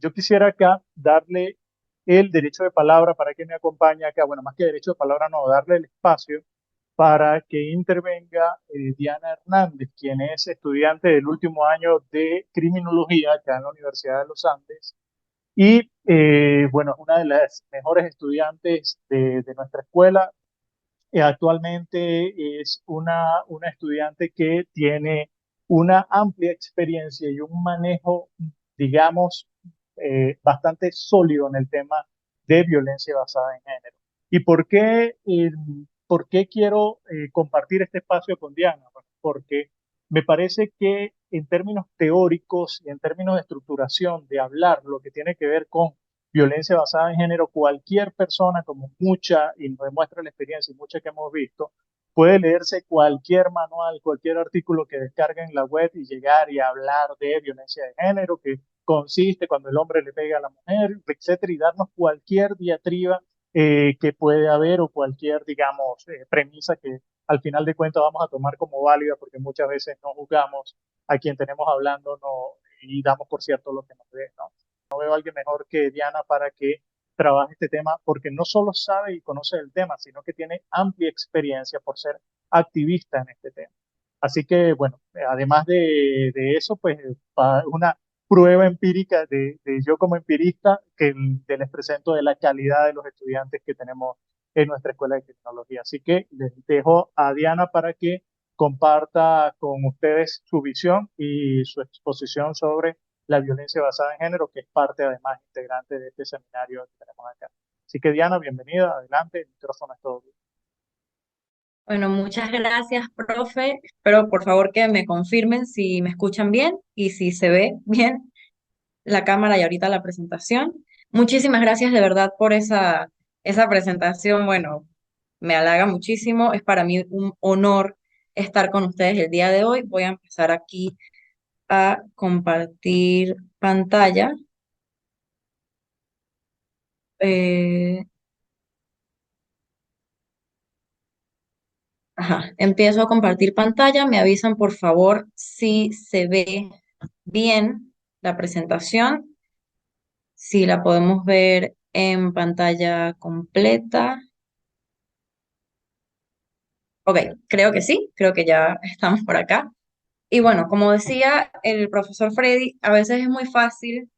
Yo quisiera acá darle el derecho de palabra para que me acompañe acá, bueno, más que derecho de palabra, no, darle el espacio para que intervenga Diana Hernández, quien es estudiante del último año de criminología acá en la Universidad de los Andes y, bueno, es una de las mejores estudiantes de nuestra escuela. Actualmente es una estudiante que tiene una amplia experiencia y un manejo, digamos, bastante sólido en el tema de violencia basada en género. ¿Y por qué quiero compartir este espacio con Diana? Bueno, porque me parece que en términos teóricos y en términos de estructuración, de hablar lo que tiene que ver con violencia basada en género, cualquier persona, como mucha, y nos demuestra la experiencia y mucha que hemos visto, puede leerse cualquier manual, cualquier artículo que descargue en la web y llegar y hablar de violencia de género, que consiste cuando el hombre le pega a la mujer, etcétera, y darnos cualquier diatriba que puede haber o cualquier, digamos, premisa que al final de cuentas vamos a tomar como válida, porque muchas veces no juzgamos a quien tenemos hablando no, y damos por cierto lo que nos ve, ¿no? No veo a alguien mejor que Diana para que trabaje este tema, porque no solo sabe y conoce el tema, sino que tiene amplia experiencia por ser activista en este tema. Así que, bueno, además de eso, pues una prueba empírica de yo como empirista les presento de la calidad de los estudiantes que tenemos en nuestra escuela de tecnología. Así que les dejo a Diana para que comparta con ustedes su visión y su exposición sobre la violencia basada en género, que es parte además integrante de este seminario que tenemos acá. Así que Diana, bienvenida, adelante, el micrófono es todo. Bueno, muchas gracias, profe. Espero por favor que me confirmen si me escuchan bien y si se ve bien la cámara y ahorita la presentación. Muchísimas gracias de verdad por esa presentación. Bueno, me halaga muchísimo. Es para mí un honor estar con ustedes el día de hoy. Voy a empezar aquí a compartir pantalla. Eh, ajá, empiezo a compartir pantalla. Me avisan por favor si se ve bien la presentación, si la podemos ver en pantalla completa. Ok, creo que sí, creo que ya estamos por acá. Y bueno, como decía el profesor Freddy, a veces es muy fácil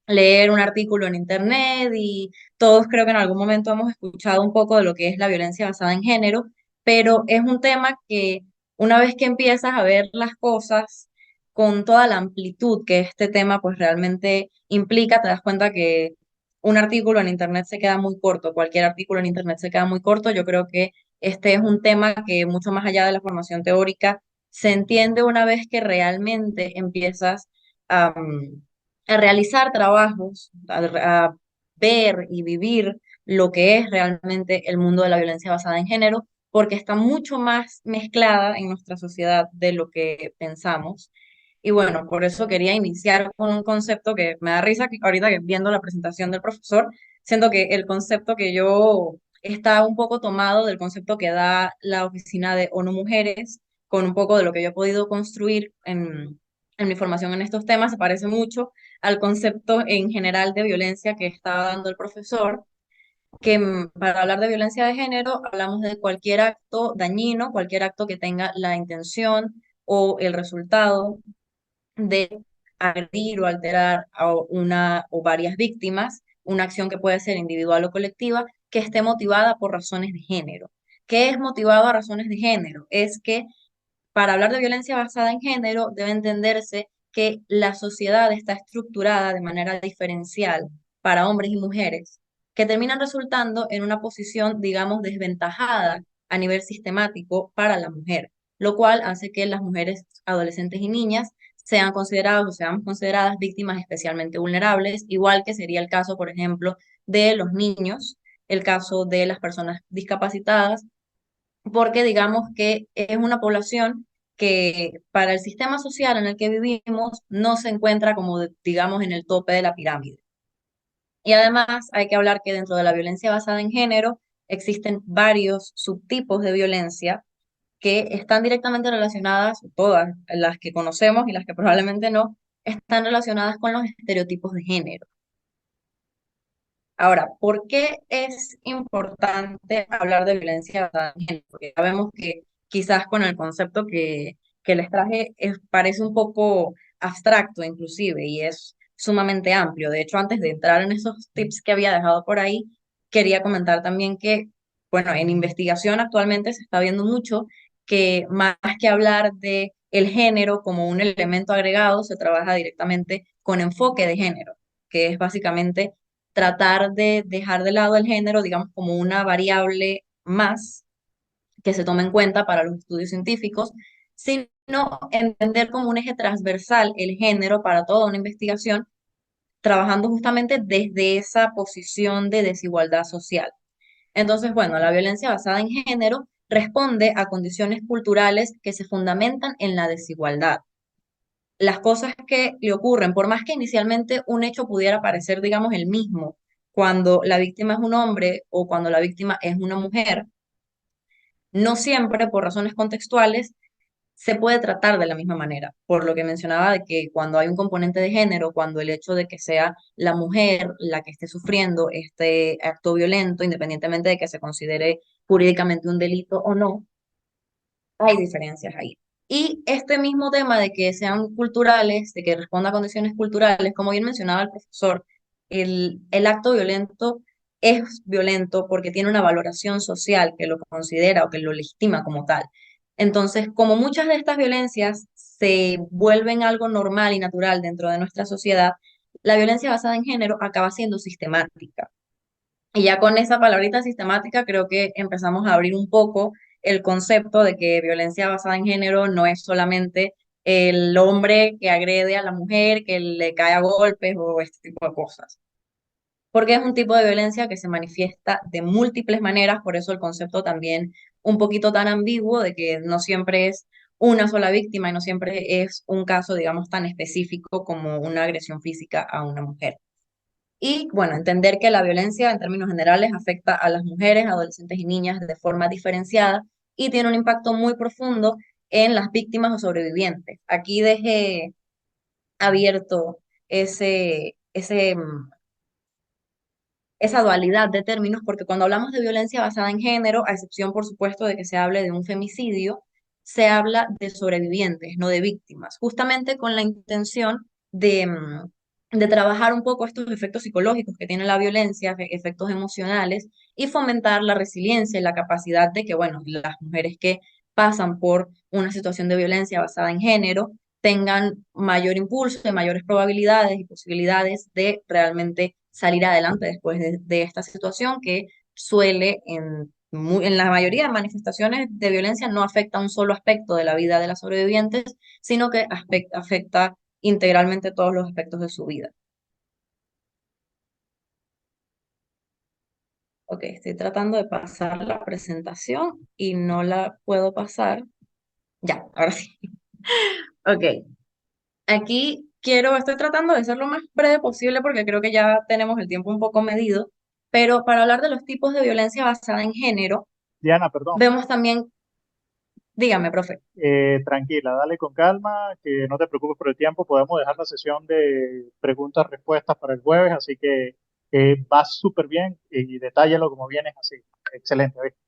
leer un artículo en internet y todos creo que en algún momento hemos escuchado un poco de lo que es la violencia basada en género, pero es un tema que una vez que empiezas a ver las cosas con toda la amplitud que este tema pues realmente implica, te das cuenta que un artículo en internet se queda muy corto, cualquier artículo en internet se queda muy corto. Yo creo que este es un tema que mucho más allá de la formación teórica se entiende una vez que realmente empiezas a a realizar trabajos, a ver y vivir lo que es realmente el mundo de la violencia basada en género, porque está mucho más mezclada en nuestra sociedad de lo que pensamos. Y bueno, por eso quería iniciar con un concepto que me da risa que ahorita que viendo la presentación del profesor, siento que el concepto que yo está un poco tomado del concepto que da la oficina de ONU Mujeres, con un poco de lo que yo he podido construir en mi formación en estos temas, se parece mucho al concepto en general de violencia que estaba dando el profesor, que para hablar de violencia de género hablamos de cualquier acto dañino, cualquier acto que tenga la intención o el resultado de agredir o alterar a una o varias víctimas, una acción que puede ser individual o colectiva, que esté motivada por razones de género. ¿Qué es motivado a razones de género? Es que para hablar de violencia basada en género, debe entenderse que la sociedad está estructurada de manera diferencial para hombres y mujeres, que terminan resultando en una posición, digamos, desventajada a nivel sistemático para la mujer, lo cual hace que las mujeres, adolescentes y niñas sean consideradas o seamos consideradas víctimas especialmente vulnerables, igual que sería el caso, por ejemplo, de los niños, el caso de las personas discapacitadas, porque digamos que es una población que para el sistema social en el que vivimos no se encuentra como, digamos, en el tope de la pirámide. Y además hay que hablar que dentro de la violencia basada en género existen varios subtipos de violencia que están directamente relacionadas, todas las que conocemos y las que probablemente no, están relacionadas con los estereotipos de género. Ahora, ¿por qué es importante hablar de violencia basada en género? Porque sabemos que quizás con el concepto que les traje parece un poco abstracto inclusive y es sumamente amplio. De hecho, antes de entrar en esos tips que había dejado por ahí, quería comentar también que, bueno, en investigación actualmente se está viendo mucho que más que hablar de el género como un elemento agregado, se trabaja directamente con enfoque de género, que es básicamente tratar de dejar de lado el género, digamos, como una variable más que se tome en cuenta para los estudios científicos, sino entender como un eje transversal el género para toda una investigación, trabajando justamente desde esa posición de desigualdad social. Entonces, bueno, la violencia basada en género responde a condiciones culturales que se fundamentan en la desigualdad. Las cosas que le ocurren, por más que inicialmente un hecho pudiera parecer, digamos, el mismo, cuando la víctima es un hombre o cuando la víctima es una mujer, no siempre por razones contextuales se puede tratar de la misma manera. Por lo que mencionaba de que cuando hay un componente de género, cuando el hecho de que sea la mujer la que esté sufriendo este acto violento, independientemente de que se considere jurídicamente un delito o no, hay diferencias ahí. Y este mismo tema de que sean culturales, de que responda a condiciones culturales, como bien mencionaba el profesor, el acto violento es violento porque tiene una valoración social que lo considera o que lo legitima como tal. Entonces, como muchas de estas violencias se vuelven algo normal y natural dentro de nuestra sociedad, la violencia basada en género acaba siendo sistemática. Y ya con esa palabrita sistemática creo que empezamos a abrir un poco el concepto de que violencia basada en género no es solamente el hombre que agrede a la mujer, que le cae a golpes o este tipo de cosas. Porque es un tipo de violencia que se manifiesta de múltiples maneras, por eso el concepto también un poquito tan ambiguo de que no siempre es una sola víctima y no siempre es un caso, digamos, tan específico como una agresión física a una mujer. Y bueno, entender que la violencia en términos generales afecta a las mujeres, adolescentes y niñas de forma diferenciada y tiene un impacto muy profundo en las víctimas o sobrevivientes. Aquí dejé abierto esa dualidad de términos, porque cuando hablamos de violencia basada en género, a excepción, por supuesto, de que se hable de un femicidio, se habla de sobrevivientes, no de víctimas, justamente con la intención de trabajar un poco estos efectos psicológicos que tiene la violencia, efectos emocionales, y fomentar la resiliencia y la capacidad de que, bueno, las mujeres que pasan por una situación de violencia basada en género tengan mayor impulso y mayores probabilidades y posibilidades de realmente salir adelante después de esta situación que suele en la mayoría de manifestaciones de violencia no afecta un solo aspecto de la vida de las sobrevivientes, sino que afecta integralmente todos los aspectos de su vida. Ok, estoy tratando de pasar la presentación y no la puedo pasar. Ya, ahora sí. Ok, aquí estoy tratando de ser lo más breve posible porque creo que ya tenemos el tiempo un poco medido, pero para hablar de los tipos de violencia basada en género, Diana, perdón. vemos también, dígame, profe. Tranquila, dale con calma, que no te preocupes por el tiempo. Podemos dejar la sesión de preguntas-respuestas para el jueves, así que vas súper bien y detállalo como vienes así. Excelente, ¿viste?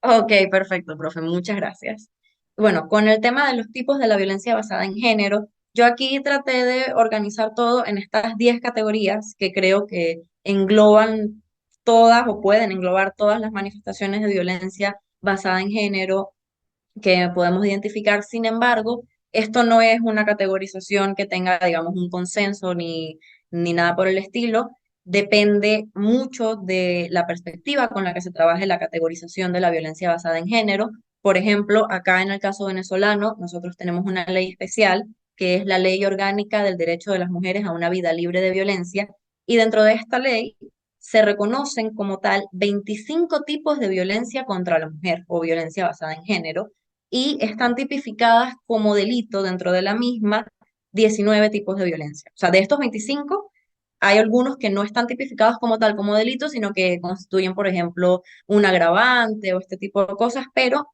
Ok, perfecto, profe, muchas gracias. Bueno, con el tema de los tipos de la violencia basada en género, yo aquí traté de organizar todo en estas 10 categorías que creo que engloban todas o pueden englobar todas las manifestaciones de violencia basada en género que podemos identificar. Sin embargo, esto no es una categorización que tenga, digamos, un consenso ni nada por el estilo. Depende mucho de la perspectiva con la que se trabaje la categorización de la violencia basada en género. Por ejemplo, acá en el caso venezolano, nosotros tenemos una ley especial que es la Ley Orgánica del Derecho de las Mujeres a una Vida Libre de Violencia, y dentro de esta ley se reconocen como tal 25 tipos de violencia contra la mujer o violencia basada en género, y están tipificadas como delito dentro de la misma 19 tipos de violencia. O sea, de estos 25 hay algunos que no están tipificados como tal como delito, sino que constituyen, por ejemplo, un agravante o este tipo de cosas, pero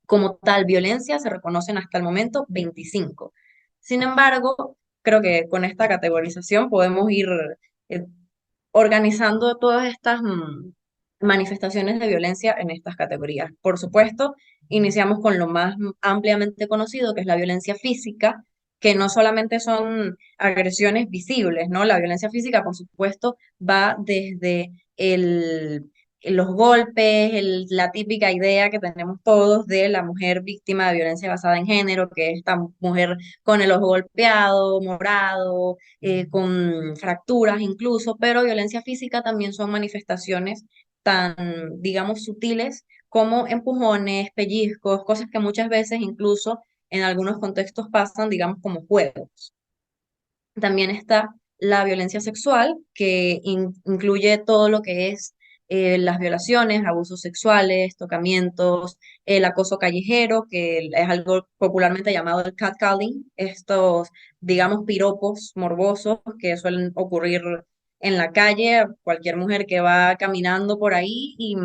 como tal violencia se reconocen hasta el momento 25. Sin embargo, creo que con esta categorización podemos ir eh, organizando todas estas manifestaciones de violencia en estas categorías. Por supuesto, iniciamos con lo más ampliamente conocido, que es la violencia física, que no solamente son agresiones visibles, ¿no? La violencia física, por supuesto, va desde los golpes, la típica idea que tenemos todos de la mujer víctima de violencia basada en género, que es esta mujer con el ojo golpeado, morado, con fracturas incluso, pero violencia física también son manifestaciones tan, digamos, sutiles como empujones, pellizcos, cosas que muchas veces incluso en algunos contextos pasan, digamos, como juegos. También está la violencia sexual, que incluye todo lo que es las violaciones, abusos sexuales, tocamientos, el acoso callejero, que es algo popularmente llamado el catcalling, estos, digamos, piropos morbosos que suelen ocurrir en la calle, cualquier mujer que va caminando por ahí y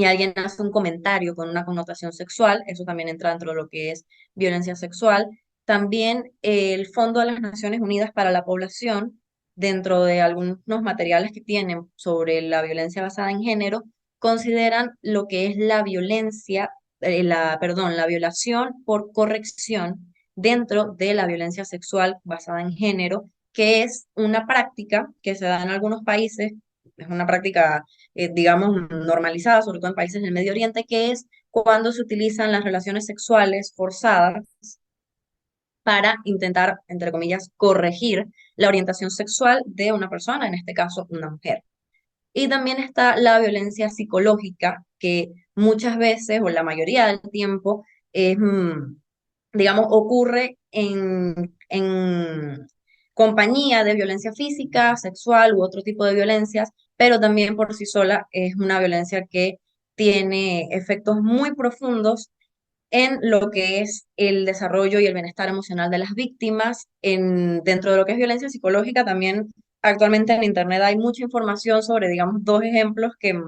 alguien hace un comentario con una connotación sexual, eso también entra dentro de lo que es violencia sexual. También el Fondo de las Naciones Unidas para la Población, dentro de algunos materiales que tienen sobre la violencia basada en género, consideran lo que es la violencia, la violación por corrección dentro de la violencia sexual basada en género, que es una práctica que se da en algunos países, es una práctica digamos, normalizada, sobre todo en países del Medio Oriente, que es cuando se utilizan las relaciones sexuales forzadas para intentar, entre comillas, corregir la orientación sexual de una persona, en este caso una mujer. Y también está la violencia psicológica, que muchas veces, o la mayoría del tiempo, es, digamos, ocurre en compañía de violencia física, sexual u otro tipo de violencias, pero también por sí sola es una violencia que tiene efectos muy profundos en lo que es el desarrollo y el bienestar emocional de las víctimas. Dentro de lo que es violencia psicológica, también actualmente en Internet hay mucha información sobre, digamos, dos ejemplos que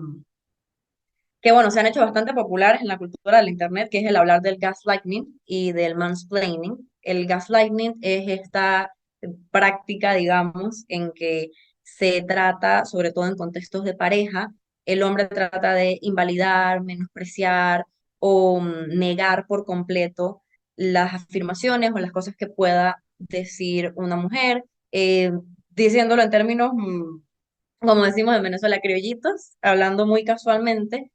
bueno, se han hecho bastante populares en la cultura del Internet, que es el hablar del gaslighting y del mansplaining. El gaslighting es esta práctica, digamos, en que se trata, sobre todo en contextos de pareja, el hombre trata de invalidar, menospreciar o negar por completo las afirmaciones o las cosas que pueda decir una mujer, diciéndolo en términos, como decimos en Venezuela, criollitos, hablando muy casualmente.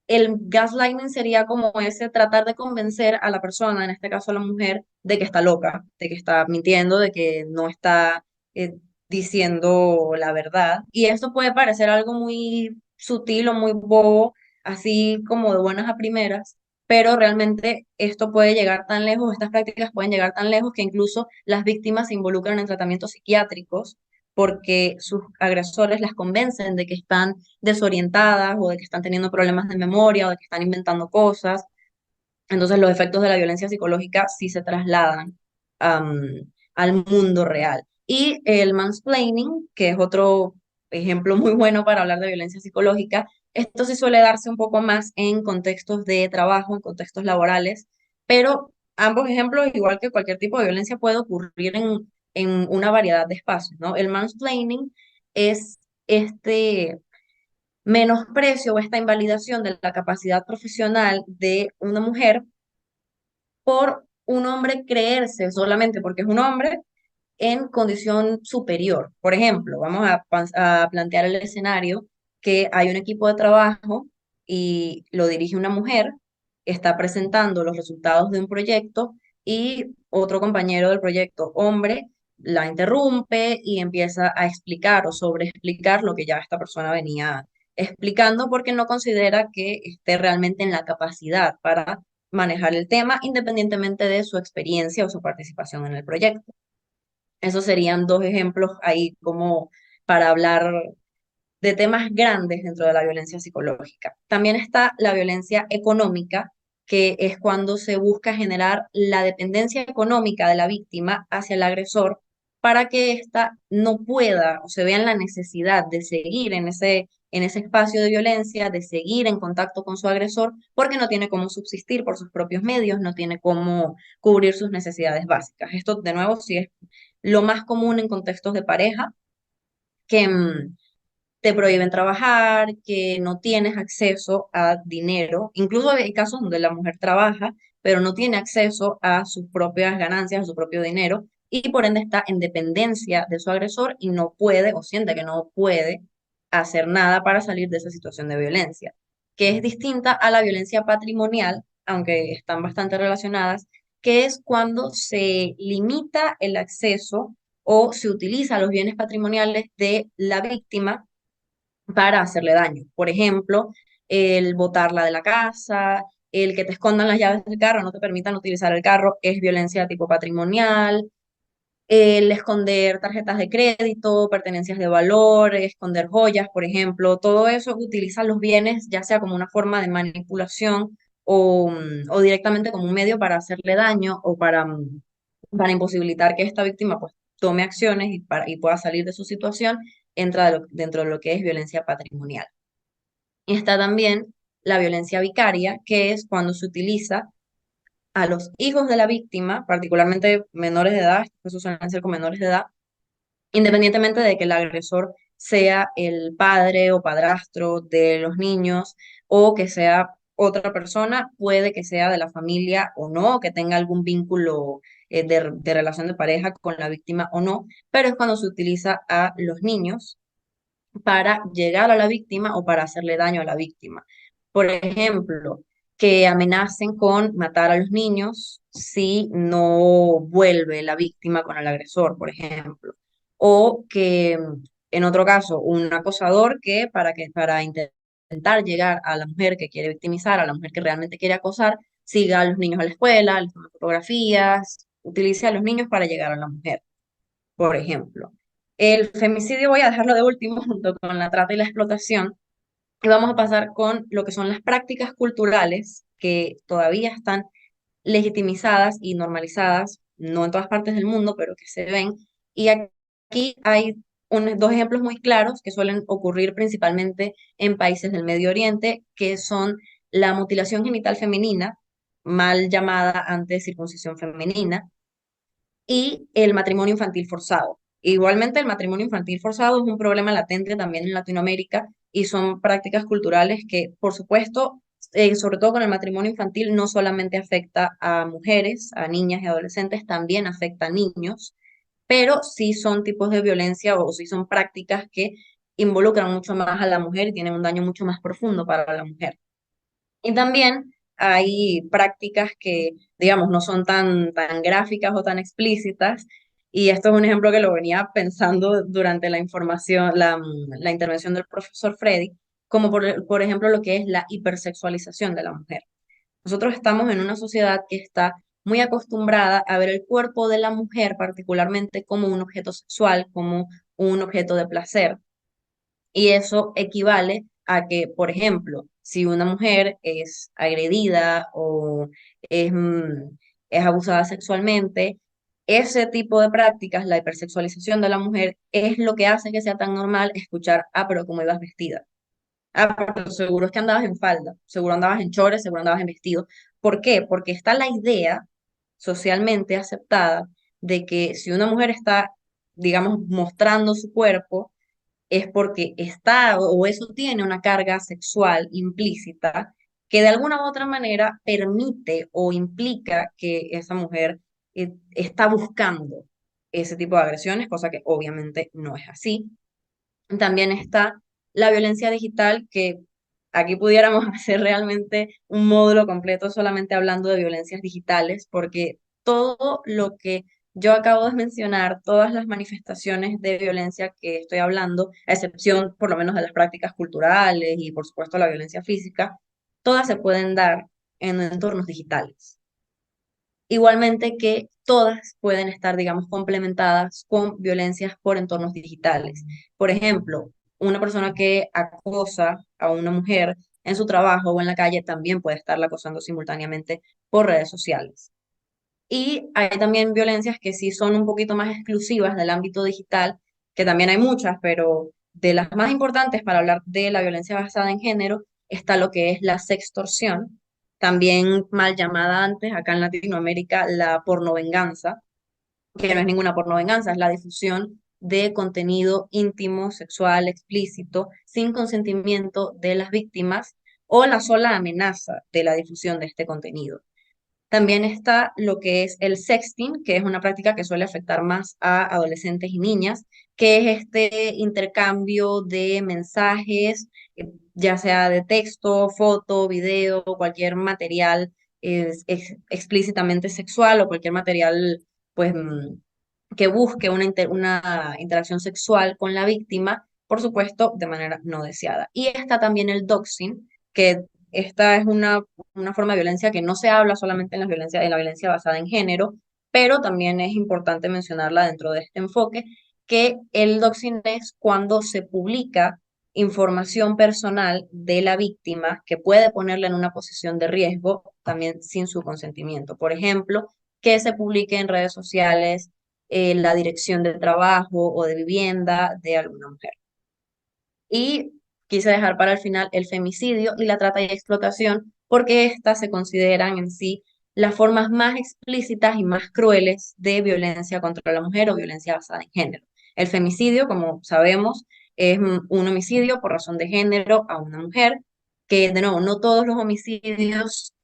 El gaslighting sería como ese tratar de convencer a la persona, en este caso a la mujer, de que está loca, de que está mintiendo, de que no está diciendo la verdad. Y esto puede parecer algo muy sutil o muy bobo, así como de buenas a primeras, pero realmente esto puede llegar tan lejos, estas prácticas pueden llegar tan lejos que incluso las víctimas se involucran en tratamientos psiquiátricos porque sus agresores las convencen de que están desorientadas o de que están teniendo problemas de memoria o de que están inventando cosas. Entonces los efectos de la violencia psicológica sí se trasladan al mundo real. Y el mansplaining, que es otro ejemplo muy bueno para hablar de violencia psicológica, esto sí suele darse un poco más en contextos de trabajo, en contextos laborales, pero ambos ejemplos, igual que cualquier tipo de violencia, puede ocurrir en una variedad de espacios, ¿no? El mansplaining es este menosprecio o esta invalidación de la capacidad profesional de una mujer por un hombre creerse solamente porque es un hombre en condición superior. Por ejemplo, vamos a plantear el escenario que hay un equipo de trabajo y lo dirige una mujer, está presentando los resultados de un proyecto y otro compañero del proyecto, hombre, la interrumpe y empieza a explicar o sobreexplicar lo que ya esta persona venía explicando porque no considera que esté realmente en la capacidad para manejar el tema independientemente de su experiencia o su participación en el proyecto. Esos serían dos ejemplos ahí como para hablar de temas grandes dentro de la violencia psicológica. También está la violencia económica, que es cuando se busca generar la dependencia económica de la víctima hacia el agresor para que ésta no pueda o se vea en la necesidad de seguir en ese espacio de violencia, de seguir en contacto con su agresor, porque no tiene cómo subsistir por sus propios medios, no tiene cómo cubrir sus necesidades básicas. Esto, de nuevo, sí es lo más común en contextos de pareja, que te prohíben trabajar, que no tienes acceso a dinero. Incluso hay casos donde la mujer trabaja, pero no tiene acceso a sus propias ganancias, a su propio dinero, y por ende está en dependencia de su agresor y no puede o siente que no puede hacer nada para salir de esa situación de violencia, que es distinta a la violencia patrimonial, aunque están bastante relacionadas, que es cuando se limita el acceso o se utiliza los bienes patrimoniales de la víctima para hacerle daño. Por ejemplo, el botarla de la casa, el que te escondan las llaves del carro, no te permitan utilizar el carro, es violencia de tipo patrimonial. El esconder tarjetas de crédito, pertenencias de valor, esconder joyas, por ejemplo, todo eso utiliza los bienes ya sea como una forma de manipulación o directamente como un medio para hacerle daño o para imposibilitar que esta víctima pues tome acciones y pueda salir de su situación, entra dentro de lo que es violencia patrimonial. Y está también la violencia vicaria, que es cuando se utiliza a los hijos de la víctima, particularmente menores de edad, estos suelen ser con menores de edad, independientemente de que el agresor sea el padre o padrastro de los niños o que sea otra persona, puede que sea de la familia o no, que tenga algún vínculo de relación de pareja con la víctima o no, pero es cuando se utiliza a los niños para llegar a la víctima o para hacerle daño a la víctima. Por ejemplo, que amenacen con matar a los niños si no vuelve la víctima con el agresor, por ejemplo. O que en otro caso, un acosador que para intentar llegar a la mujer que quiere victimizar, a la mujer que realmente quiere acosar, siga a los niños a la escuela, les tome fotografías, utilice a los niños para llegar a la mujer, por ejemplo. El femicidio voy a dejarlo de último junto con la trata y la explotación y vamos a pasar con lo que son las prácticas culturales que todavía están legitimizadas y normalizadas, no en todas partes del mundo, pero que se ven. Y aquí hay dos ejemplos muy claros que suelen ocurrir principalmente en países del Medio Oriente, que son la mutilación genital femenina, mal llamada antes circuncisión femenina, y el matrimonio infantil forzado. Igualmente, el matrimonio infantil forzado es un problema latente también en Latinoamérica y son prácticas culturales que, por supuesto, sobre todo con el matrimonio infantil, no solamente afecta a mujeres, a niñas y adolescentes, también afecta a niños, pero sí son tipos de violencia o sí son prácticas que involucran mucho más a la mujer y tienen un daño mucho más profundo para la mujer. Y también hay prácticas que, digamos, no son tan gráficas o tan explícitas. Y esto es un ejemplo que lo venía pensando durante la información, la intervención del profesor Freddy, como por ejemplo lo que es la hipersexualización de la mujer. Nosotros estamos en una sociedad que está muy acostumbrada a ver el cuerpo de la mujer particularmente como un objeto sexual, como un objeto de placer. Y eso equivale a que, por ejemplo, si una mujer es agredida o es, es abusada sexualmente, ese tipo de prácticas, la hipersexualización de la mujer, es lo que hace que sea tan normal escuchar, ah, pero cómo ibas vestida. Ah, pero seguro es que andabas en falda, seguro andabas en chores, seguro andabas en vestido. ¿Por qué? Porque está la idea socialmente aceptada de que si una mujer está, digamos, mostrando su cuerpo, es porque está o eso tiene una carga sexual implícita que de alguna u otra manera permite o implica que esa mujer está buscando ese tipo de agresiones, cosa que obviamente no es así. También está la violencia digital, que aquí pudiéramos hacer realmente un módulo completo solamente hablando de violencias digitales, porque todo lo que yo acabo de mencionar, todas las manifestaciones de violencia que estoy hablando, a excepción por lo menos de las prácticas culturales y por supuesto la violencia física, todas se pueden dar en entornos digitales. Igualmente que todas pueden estar, digamos, complementadas con violencias por entornos digitales. Por ejemplo, una persona que acosa a una mujer en su trabajo o en la calle también puede estarla acosando simultáneamente por redes sociales. Y hay también violencias que sí son un poquito más exclusivas del ámbito digital, que también hay muchas, pero de las más importantes para hablar de la violencia basada en género está lo que es la sextorsión, también mal llamada antes acá en Latinoamérica la pornovenganza, que no es ninguna pornovenganza, es la difusión de contenido íntimo, sexual, explícito, sin consentimiento de las víctimas o la sola amenaza de la difusión de este contenido. También está lo que es el sexting, que es una práctica que suele afectar más a adolescentes y niñas, que es este intercambio de mensajes, ya sea de texto, foto, video, cualquier material explícitamente sexual o cualquier material pues, que busque una interacción sexual con la víctima, por supuesto, de manera no deseada. Y está también el doxing, que esta es una forma de violencia que no se habla solamente en la violencia basada en género, pero también es importante mencionarla dentro de este enfoque, que el doxing es cuando se publica información personal de la víctima que puede ponerla en una posición de riesgo también sin su consentimiento. Por ejemplo, que se publique en redes sociales la dirección de trabajo o de vivienda de alguna mujer. Y quise dejar para el final el femicidio y la trata y explotación, porque estas se consideran en sí las formas más explícitas y más crueles de violencia contra la mujer o violencia basada en género. El femicidio, como sabemos, es un homicidio por razón de género a una mujer, que de nuevo, no todos los homicidios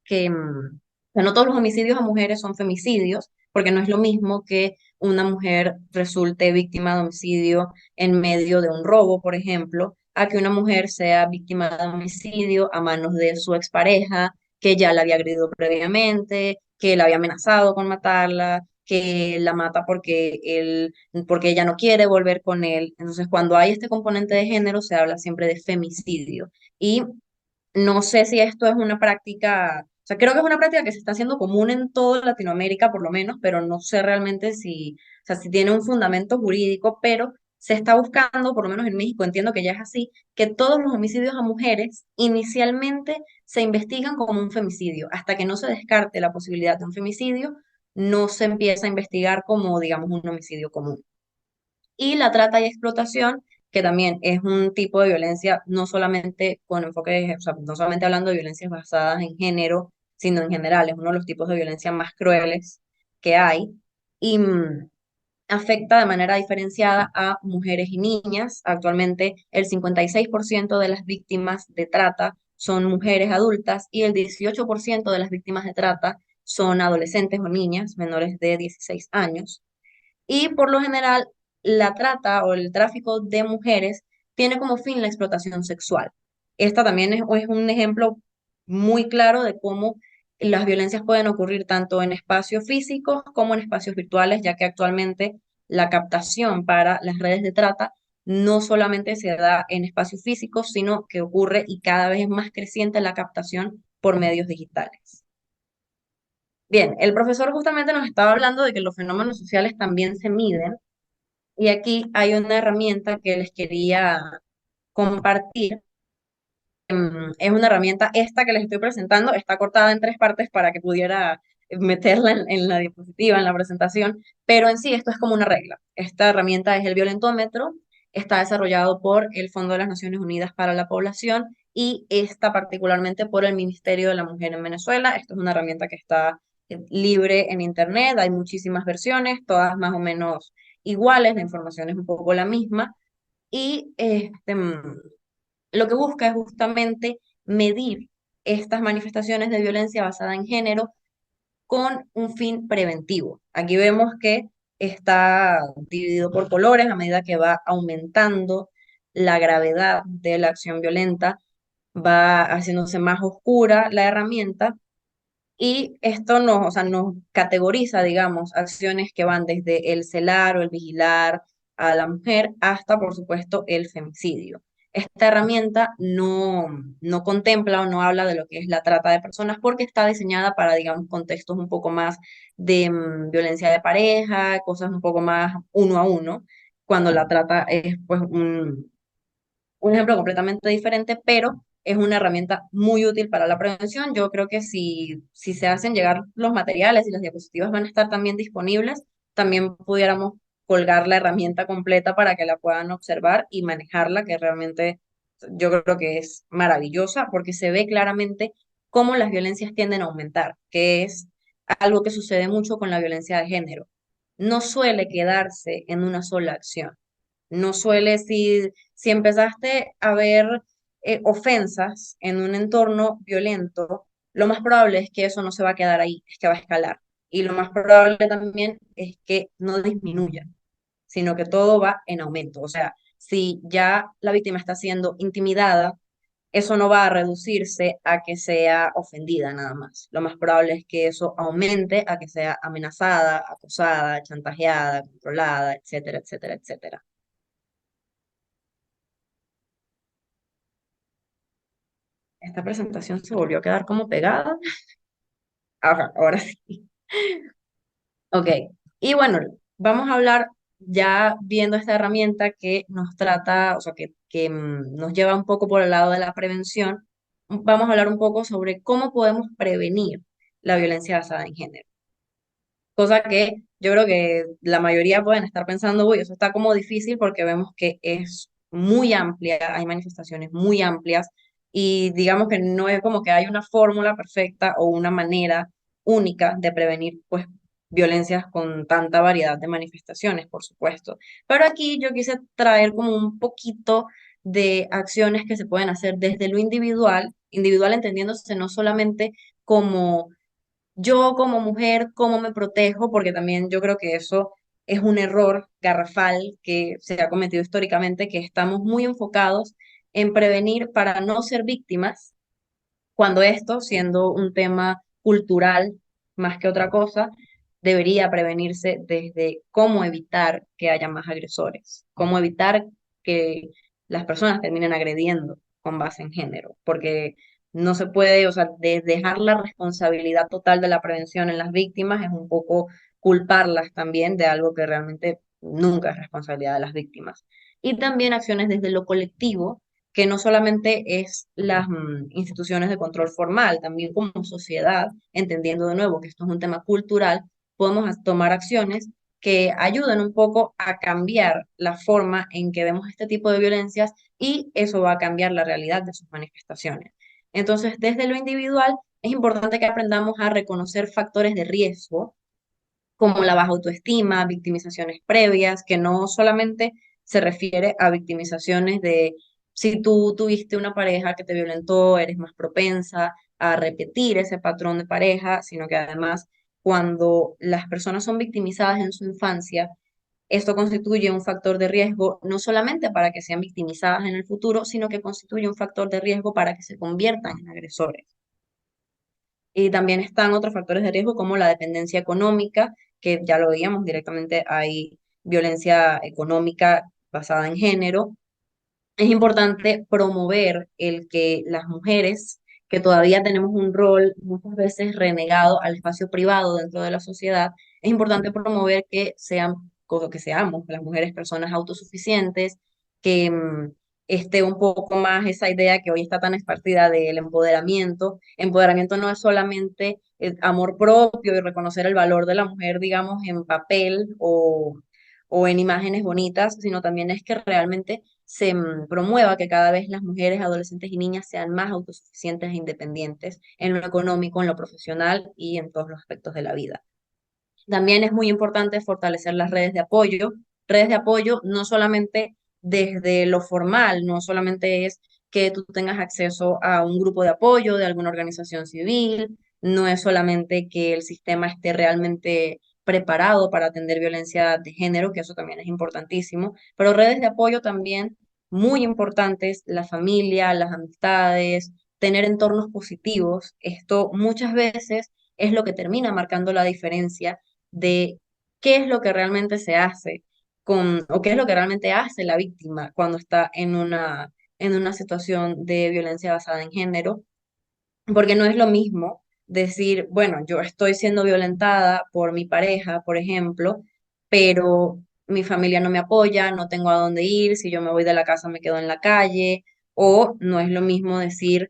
no todos los homicidios a mujeres son femicidios, porque no es lo mismo que una mujer resulte víctima de homicidio en medio de un robo, por ejemplo, a que una mujer sea víctima de homicidio a manos de su expareja, que ya la había agredido previamente, que la había amenazado con matarla, que la mata porque ella no quiere volver con él. Entonces, cuando hay este componente de género, se habla siempre de femicidio. Y no sé si esto es una práctica, o sea, creo que es una práctica que se está haciendo común en toda Latinoamérica, por lo menos, pero no sé realmente o sea, si tiene un fundamento jurídico, pero se está buscando, por lo menos en México, entiendo que ya es así, que todos los homicidios a mujeres inicialmente se investigan como un femicidio. Hasta que no se descarte la posibilidad de un femicidio, no se empieza a investigar como, digamos, un homicidio común. Y la trata y explotación, que también es un tipo de violencia, no solamente con enfoque, o sea, no solamente hablando de violencias basadas en género, sino en general, es uno de los tipos de violencia más crueles que hay y afecta de manera diferenciada a mujeres y niñas. Actualmente el 56% de las víctimas de trata son mujeres adultas y el 18% de las víctimas de trata son adolescentes o niñas menores de 16 años. Y por lo general, la trata o el tráfico de mujeres tiene como fin la explotación sexual. Esta también es un ejemplo muy claro de cómo las violencias pueden ocurrir tanto en espacios físicos como en espacios virtuales, ya que actualmente la captación para las redes de trata no solamente se da en espacios físicos, sino que ocurre y cada vez es más creciente la captación por medios digitales. Bien, el profesor justamente nos estaba hablando de que los fenómenos sociales también se miden y aquí hay una herramienta que les quería compartir. Es una herramienta, esta que les estoy presentando, está cortada en tres partes para que pudiera meterla en la diapositiva, en la presentación, pero en sí esto es como una regla. Esta herramienta es el violentómetro, está desarrollado por el Fondo de las Naciones Unidas para la Población y está particularmente por el Ministerio de la Mujer en Venezuela. Esto es una herramienta que está libre en Internet, hay muchísimas versiones, todas más o menos iguales, la información es un poco la misma y lo que busca es justamente medir estas manifestaciones de violencia basada en género con un fin preventivo. Aquí vemos que está dividido por colores a medida que va aumentando la gravedad de la acción violenta, va haciéndose más oscura la herramienta y esto nos, o sea, nos categoriza, digamos, acciones que van desde el celar o el vigilar a la mujer hasta, por supuesto, el femicidio. Esta herramienta no contempla o no habla de lo que es la trata de personas porque está diseñada para, digamos, contextos un poco más de violencia de pareja, cosas un poco más uno a uno, cuando la trata es, pues, un ejemplo completamente diferente, pero es una herramienta muy útil para la prevención. Yo creo que si se hacen llegar los materiales y las diapositivas van a estar también disponibles, también pudiéramos colgar la herramienta completa para que la puedan observar y manejarla, que realmente yo creo que es maravillosa porque se ve claramente cómo las violencias tienden a aumentar, que es algo que sucede mucho con la violencia de género. no suele quedarse en una sola acción. No suele, si empezaste a ver ofensas en un entorno violento, lo más probable es que eso no se va a quedar ahí, es que va a escalar. Y lo más probable también es que no disminuya, sino que todo va en aumento. O sea, si ya la víctima está siendo intimidada, eso no va a reducirse a que sea ofendida nada más. Lo más probable es que eso aumente a que sea amenazada, acosada, chantajeada, controlada, etcétera, etcétera, etcétera. Esta presentación se volvió a quedar como pegada. Ajá, ahora sí. Ok. Y bueno, vamos a hablar ya viendo esta herramienta que nos trata, o sea, que nos lleva un poco por el lado de la prevención. Vamos a hablar un poco sobre cómo podemos prevenir la violencia basada en género. Cosa que yo creo que la mayoría pueden estar pensando, uy, eso está como difícil porque vemos que es muy amplia, hay manifestaciones muy amplias y digamos que no es como que hay una fórmula perfecta o una manera única de prevenir pues violencias con tanta variedad de manifestaciones, por supuesto. Pero aquí yo quise traer como un poquito de acciones que se pueden hacer desde lo individual, individual entendiéndose no solamente como yo como mujer, ¿cómo me protejo? Porque también yo creo que eso es un error garrafal que se ha cometido históricamente, que estamos muy enfocados en prevenir para no ser víctimas, cuando esto, siendo un tema cultural más que otra cosa, debería prevenirse desde cómo evitar que haya más agresores, cómo evitar que las personas terminen agrediendo con base en género, porque no se puede, o sea, de dejar la responsabilidad total de la prevención en las víctimas es un poco culparlas también de algo que realmente nunca es responsabilidad de las víctimas. Y también acciones desde lo colectivo, que no solamente es las instituciones de control formal, también como sociedad, entendiendo de nuevo que esto es un tema cultural, podemos tomar acciones que ayuden un poco a cambiar la forma en que vemos este tipo de violencias y eso va a cambiar la realidad de sus manifestaciones. Entonces, desde lo individual, es importante que aprendamos a reconocer factores de riesgo como la baja autoestima, victimizaciones previas, que no solamente se refiere a victimizaciones de si tú tuviste una pareja que te violentó, eres más propensa a repetir ese patrón de pareja, sino que además cuando las personas son victimizadas en su infancia, esto constituye un factor de riesgo no solamente para que sean victimizadas en el futuro, sino que constituye un factor de riesgo para que se conviertan en agresores. Y también están otros factores de riesgo como la dependencia económica, que ya lo veíamos directamente, hay violencia económica basada en género. Es importante promover el que las mujeres, que todavía tenemos un rol muchas veces renegado al espacio privado dentro de la sociedad, es importante promover que sean, que seamos las mujeres personas autosuficientes, que esté un poco más esa idea que hoy está tan esparcida del empoderamiento. Empoderamiento no es solamente el amor propio y reconocer el valor de la mujer, digamos, en papel o en imágenes bonitas, sino también es que realmente se promueva que cada vez las mujeres, adolescentes y niñas sean más autosuficientes e independientes en lo económico, en lo profesional y en todos los aspectos de la vida. También es muy importante fortalecer las redes de apoyo no solamente desde lo formal, no solamente es que tú tengas acceso a un grupo de apoyo de alguna organización civil, no es solamente que el sistema esté realmente preparado para atender violencia de género, que eso también es importantísimo, pero redes de apoyo también muy importantes, la familia, las amistades, tener entornos positivos. Esto muchas veces es lo que termina marcando la diferencia de qué es lo que realmente se hace o qué es lo que realmente hace la víctima cuando está en una situación de violencia basada en género, porque no es lo mismo decir, bueno, yo estoy siendo violentada por mi pareja, por ejemplo, pero mi familia no me apoya, no tengo a dónde ir, si yo me voy de la casa me quedo en la calle, o no es lo mismo decir,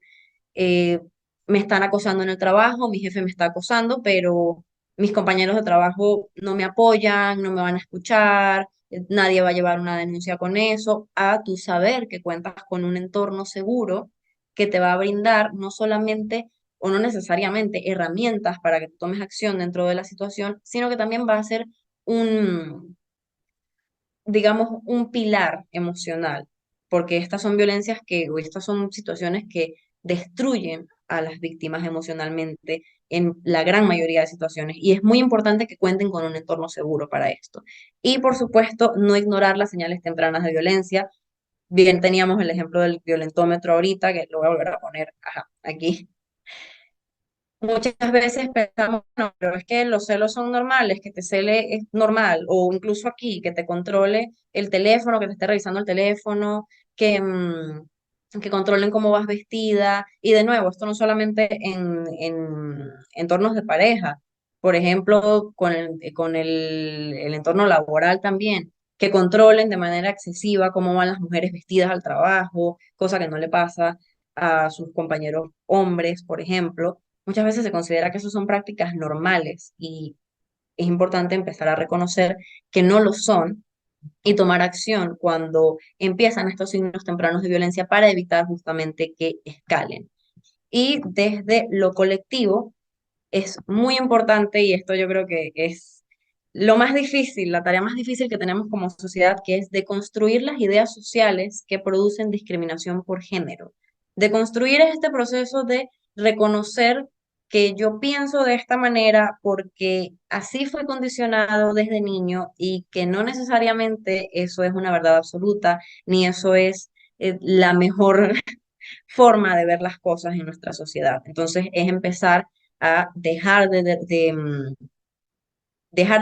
eh, me están acosando en el trabajo, mi jefe me está acosando, pero mis compañeros de trabajo no me apoyan, no me van a escuchar, nadie va a llevar una denuncia con eso, a tu saber que cuentas con un entorno seguro que te va a brindar no solamente o no necesariamente herramientas para que tú tomes acción dentro de la situación, sino que también va a ser un, digamos, un pilar emocional, porque estas son violencias o estas son situaciones que destruyen a las víctimas emocionalmente en la gran mayoría de situaciones. Y es muy importante que cuenten con un entorno seguro para esto. Y por supuesto, no ignorar las señales tempranas de violencia. Bien, teníamos el ejemplo del violentómetro ahorita, que lo voy a volver a poner, ajá, aquí. Muchas veces pensamos, no, pero es que los celos son normales, que te cele es normal, o incluso aquí, que te controle el teléfono, que te esté revisando el teléfono, que, que controlen cómo vas vestida. Y de nuevo, esto no solamente en entornos de pareja, por ejemplo, el entorno laboral también, que controlen de manera excesiva cómo van las mujeres vestidas al trabajo, cosa que no le pasa a sus compañeros hombres, por ejemplo. Muchas veces se considera que eso son prácticas normales y es importante empezar a reconocer que no lo son y tomar acción cuando empiezan estos signos tempranos de violencia para evitar justamente que escalen. Y desde lo colectivo es muy importante, y esto yo creo que es lo más difícil, la tarea más difícil que tenemos como sociedad, que es de construir las ideas sociales que producen discriminación por género. De construir este proceso de reconocer que yo pienso de esta manera porque así fue condicionado desde niño y que no necesariamente eso es una verdad absoluta, ni eso es la mejor forma de ver las cosas en nuestra sociedad. Entonces es empezar a dejar de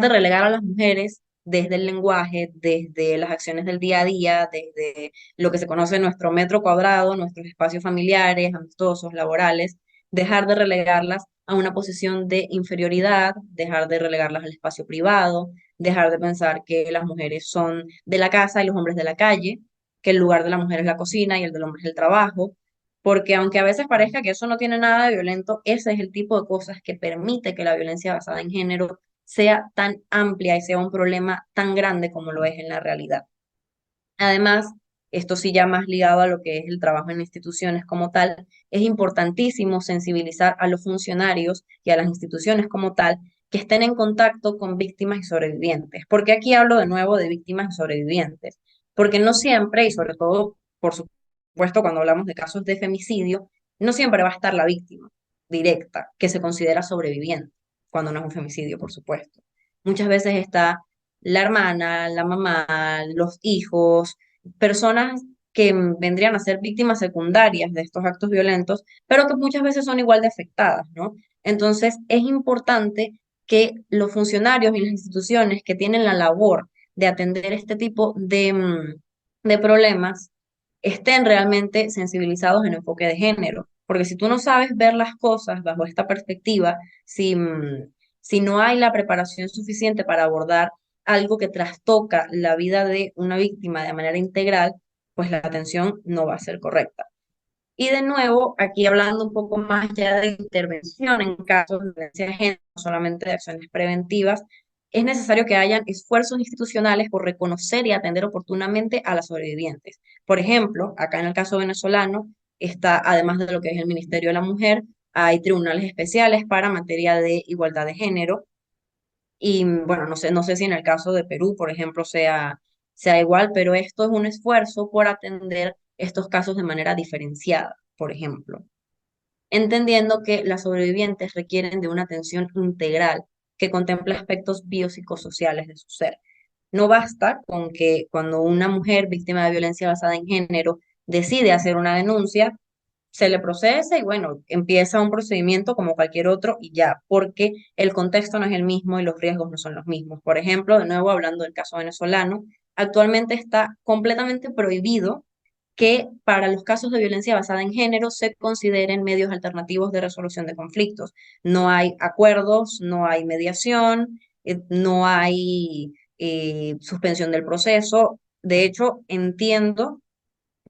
relegar a las mujeres desde el lenguaje, desde las acciones del día a día, desde lo que se conoce nuestro metro cuadrado, nuestros espacios familiares, amistosos, laborales, dejar de relegarlas a una posición de inferioridad, dejar de relegarlas al espacio privado, dejar de pensar que las mujeres son de la casa y los hombres de la calle, que el lugar de la mujer es la cocina y el del hombre es el trabajo, porque aunque a veces parezca que eso no tiene nada de violento, ese es el tipo de cosas que permite que la violencia basada en género sea tan amplia y sea un problema tan grande como lo es en la realidad. Además, esto sí ya más ligado a lo que es el trabajo en instituciones como tal, es importantísimo sensibilizar a los funcionarios y a las instituciones como tal que estén en contacto con víctimas y sobrevivientes. ¿Por qué aquí hablo de nuevo de víctimas y sobrevivientes? Porque no siempre, y sobre todo, por supuesto, cuando hablamos de casos de femicidio, no siempre va a estar la víctima directa, que se considera sobreviviente, cuando no es un femicidio, por supuesto. Muchas veces está la hermana, la mamá, los hijos, personas que vendrían a ser víctimas secundarias de estos actos violentos, pero que muchas veces son igual de afectadas, ¿no? Entonces, es importante que los funcionarios y las instituciones que tienen la labor de atender este tipo de problemas estén realmente sensibilizados en enfoque de género, porque si tú no sabes ver las cosas bajo esta perspectiva, si no hay la preparación suficiente para abordar algo que trastoca la vida de una víctima de manera integral, pues la atención no va a ser correcta. Y de nuevo, aquí hablando un poco más ya de intervención en casos de violencia de género, no solamente de acciones preventivas, es necesario que hayan esfuerzos institucionales por reconocer y atender oportunamente a las sobrevivientes. Por ejemplo, acá en el caso venezolano, está, además de lo que es el Ministerio de la Mujer, hay tribunales especiales para materia de igualdad de género, y bueno, no sé si en el caso de Perú, por ejemplo, sea igual, pero esto es un esfuerzo por atender estos casos de manera diferenciada, por ejemplo, entendiendo que las sobrevivientes requieren de una atención integral que contemple aspectos biopsicosociales de su ser. No basta con que cuando una mujer víctima de violencia basada en género decide hacer una denuncia, se le procesa y bueno, empieza un procedimiento como cualquier otro y ya, porque el contexto no es el mismo y los riesgos no son los mismos. Por ejemplo, de nuevo hablando del caso venezolano, actualmente está completamente prohibido que para los casos de violencia basada en género se consideren medios alternativos de resolución de conflictos. No hay acuerdos, no hay mediación, no hay suspensión del proceso. De hecho, entiendo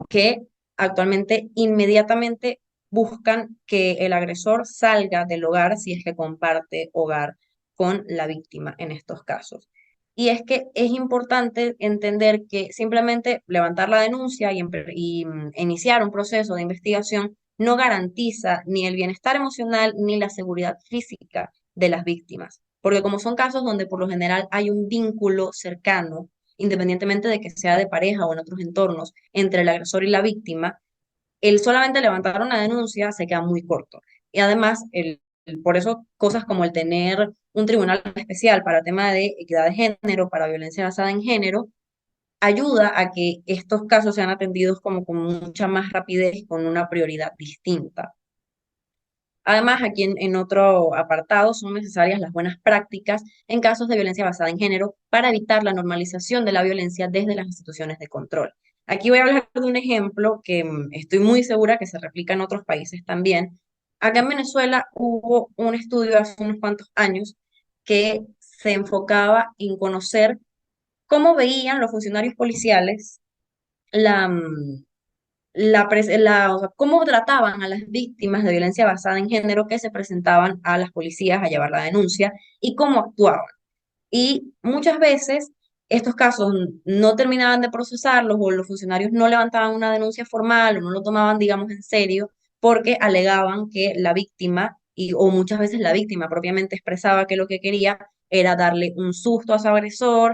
que actualmente inmediatamente buscan que el agresor salga del hogar si es que comparte hogar con la víctima en estos casos. Y es que es importante entender que simplemente levantar la denuncia y iniciar un proceso de investigación no garantiza ni el bienestar emocional ni la seguridad física de las víctimas. porque como son casos donde por lo general hay un vínculo cercano, independientemente de que sea de pareja o en otros entornos, entre el agresor y la víctima, el solamente levantar una denuncia se queda muy corto. Y además, por eso cosas como el tener un tribunal especial para tema de equidad de género, para violencia basada en género, ayuda a que estos casos sean atendidos como con mucha más rapidez y con una prioridad distinta. Además, aquí en otro apartado son necesarias las buenas prácticas en casos de violencia basada en género para evitar la normalización de la violencia desde las instituciones de control. Aquí voy a hablar de un ejemplo que estoy muy segura que se replica en otros países también. Acá en Venezuela hubo un estudio hace unos cuantos años que se enfocaba en conocer cómo veían los funcionarios policiales la, o sea, cómo trataban a las víctimas de violencia basada en género que se presentaban a las policías a llevar la denuncia y cómo actuaban. Y muchas veces estos casos no terminaban de procesarlos o los funcionarios no levantaban una denuncia formal o no lo tomaban, digamos, en serio porque alegaban que la víctima, o muchas veces la víctima propiamente expresaba que lo que quería era darle un susto a su agresor,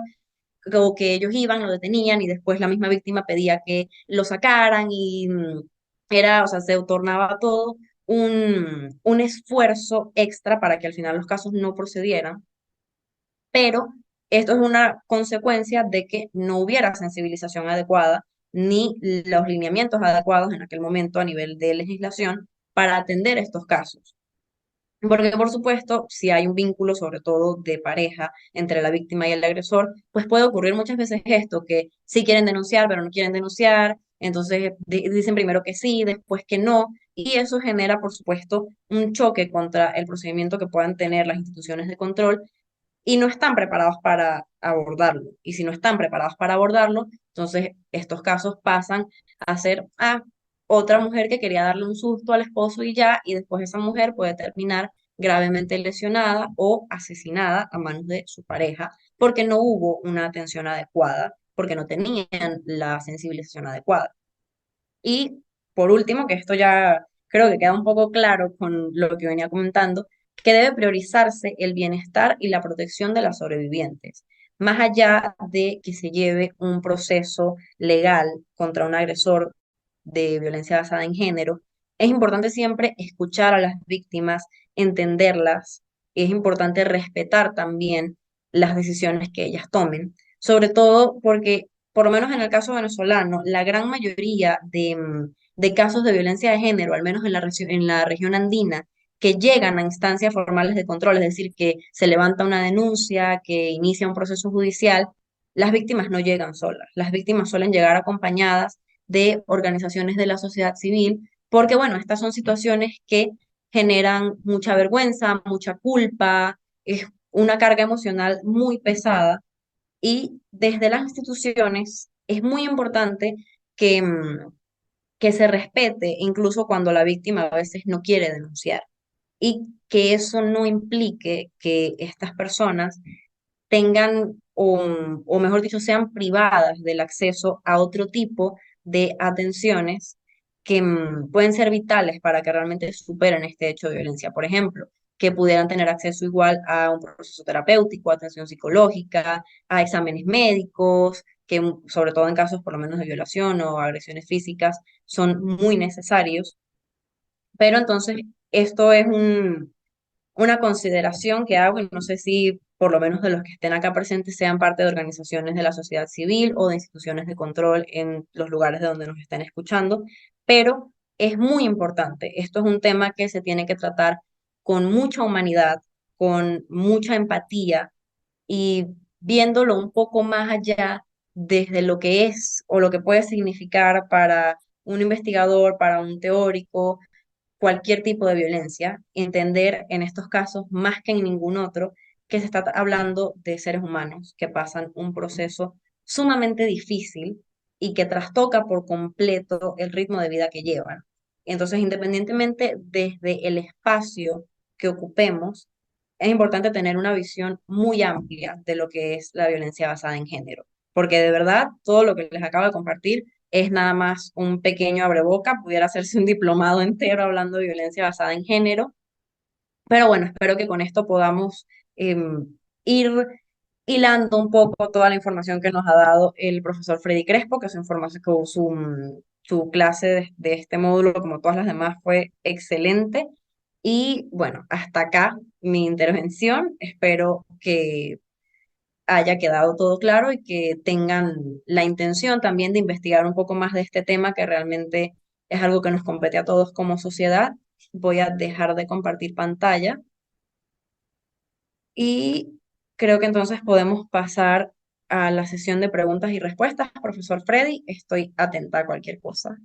o que ellos iban, lo detenían y después la misma víctima pedía que lo sacaran y era, o sea, se tornaba todo un esfuerzo extra para que al final los casos no procedieran, pero esto es una consecuencia de que no hubiera sensibilización adecuada ni los lineamientos adecuados en aquel momento a nivel de legislación para atender estos casos. Porque, por supuesto, si hay un vínculo, sobre todo de pareja, entre la víctima y el agresor, pues puede ocurrir muchas veces esto, que sí quieren denunciar, pero no quieren denunciar, entonces dicen primero que sí, después que no, y eso genera, por supuesto, un choque contra el procedimiento que puedan tener las instituciones de control y no están preparados para abordarlo. Y si no están preparados para abordarlo, entonces estos casos pasan a ser otra mujer que quería darle un susto al esposo y ya, y después esa mujer puede terminar gravemente lesionada o asesinada a manos de su pareja porque no hubo una atención adecuada, porque no tenían la sensibilización adecuada. Y por último, que esto ya creo que queda un poco claro con lo que venía comentando, que debe priorizarse el bienestar y la protección de las sobrevivientes, más allá de que se lleve un proceso legal contra un agresor de violencia basada en género. Es importante siempre escuchar a las víctimas, entenderlas, es importante respetar también las decisiones que ellas tomen, sobre todo porque por lo menos en el caso venezolano, la gran mayoría de casos de violencia de género, al menos en la región andina, que llegan a instancias formales de control, es decir, que se levanta una denuncia, que inicia un proceso judicial, las víctimas no llegan solas. Las víctimas suelen llegar acompañadas de organizaciones de la sociedad civil, porque bueno, estas son situaciones que generan mucha vergüenza, mucha culpa, es una carga emocional muy pesada y desde las instituciones es muy importante que, que se respete, incluso cuando la víctima a veces no quiere denunciar, y que eso no implique que estas personas tengan, o mejor dicho, sean privadas del acceso a otro tipo de atenciones que pueden ser vitales para que realmente superen este hecho de violencia. Por ejemplo, que pudieran tener acceso igual a un proceso terapéutico, a atención psicológica, a exámenes médicos, que sobre todo en casos por lo menos de violación o agresiones físicas son muy necesarios. Pero entonces, esto es una consideración que hago, y no sé si por lo menos de los que estén acá presentes sean parte de organizaciones de la sociedad civil o de instituciones de control en los lugares de donde nos estén escuchando, pero es muy importante. Esto es un tema que se tiene que tratar con mucha humanidad, con mucha empatía y viéndolo un poco más allá desde lo que es o lo que puede significar para un investigador, para un teórico, cualquier tipo de violencia, entender en estos casos, más que en ningún otro, que se está hablando de seres humanos que pasan un proceso sumamente difícil y que trastoca por completo el ritmo de vida que llevan. Entonces, independientemente desde el espacio que ocupemos, es importante tener una visión muy amplia de lo que es la violencia basada en género, porque de verdad todo lo que les acabo de compartir es nada más un pequeño abreboca, pudiera hacerse un diplomado entero hablando de violencia basada en género, pero bueno, espero que con esto podamos ir hilando un poco toda la información que nos ha dado el profesor Freddy Crespo, que su información, que su clase de este módulo, como todas las demás, fue excelente. Y bueno, hasta acá mi intervención. Espero que haya quedado todo claro y que tengan la intención también de investigar un poco más de este tema, que realmente es algo que nos compete a todos como sociedad. Voy a dejar de compartir pantalla y creo que entonces podemos pasar a la sesión de preguntas y respuestas. Profesor Freddy, estoy atenta a cualquier cosa.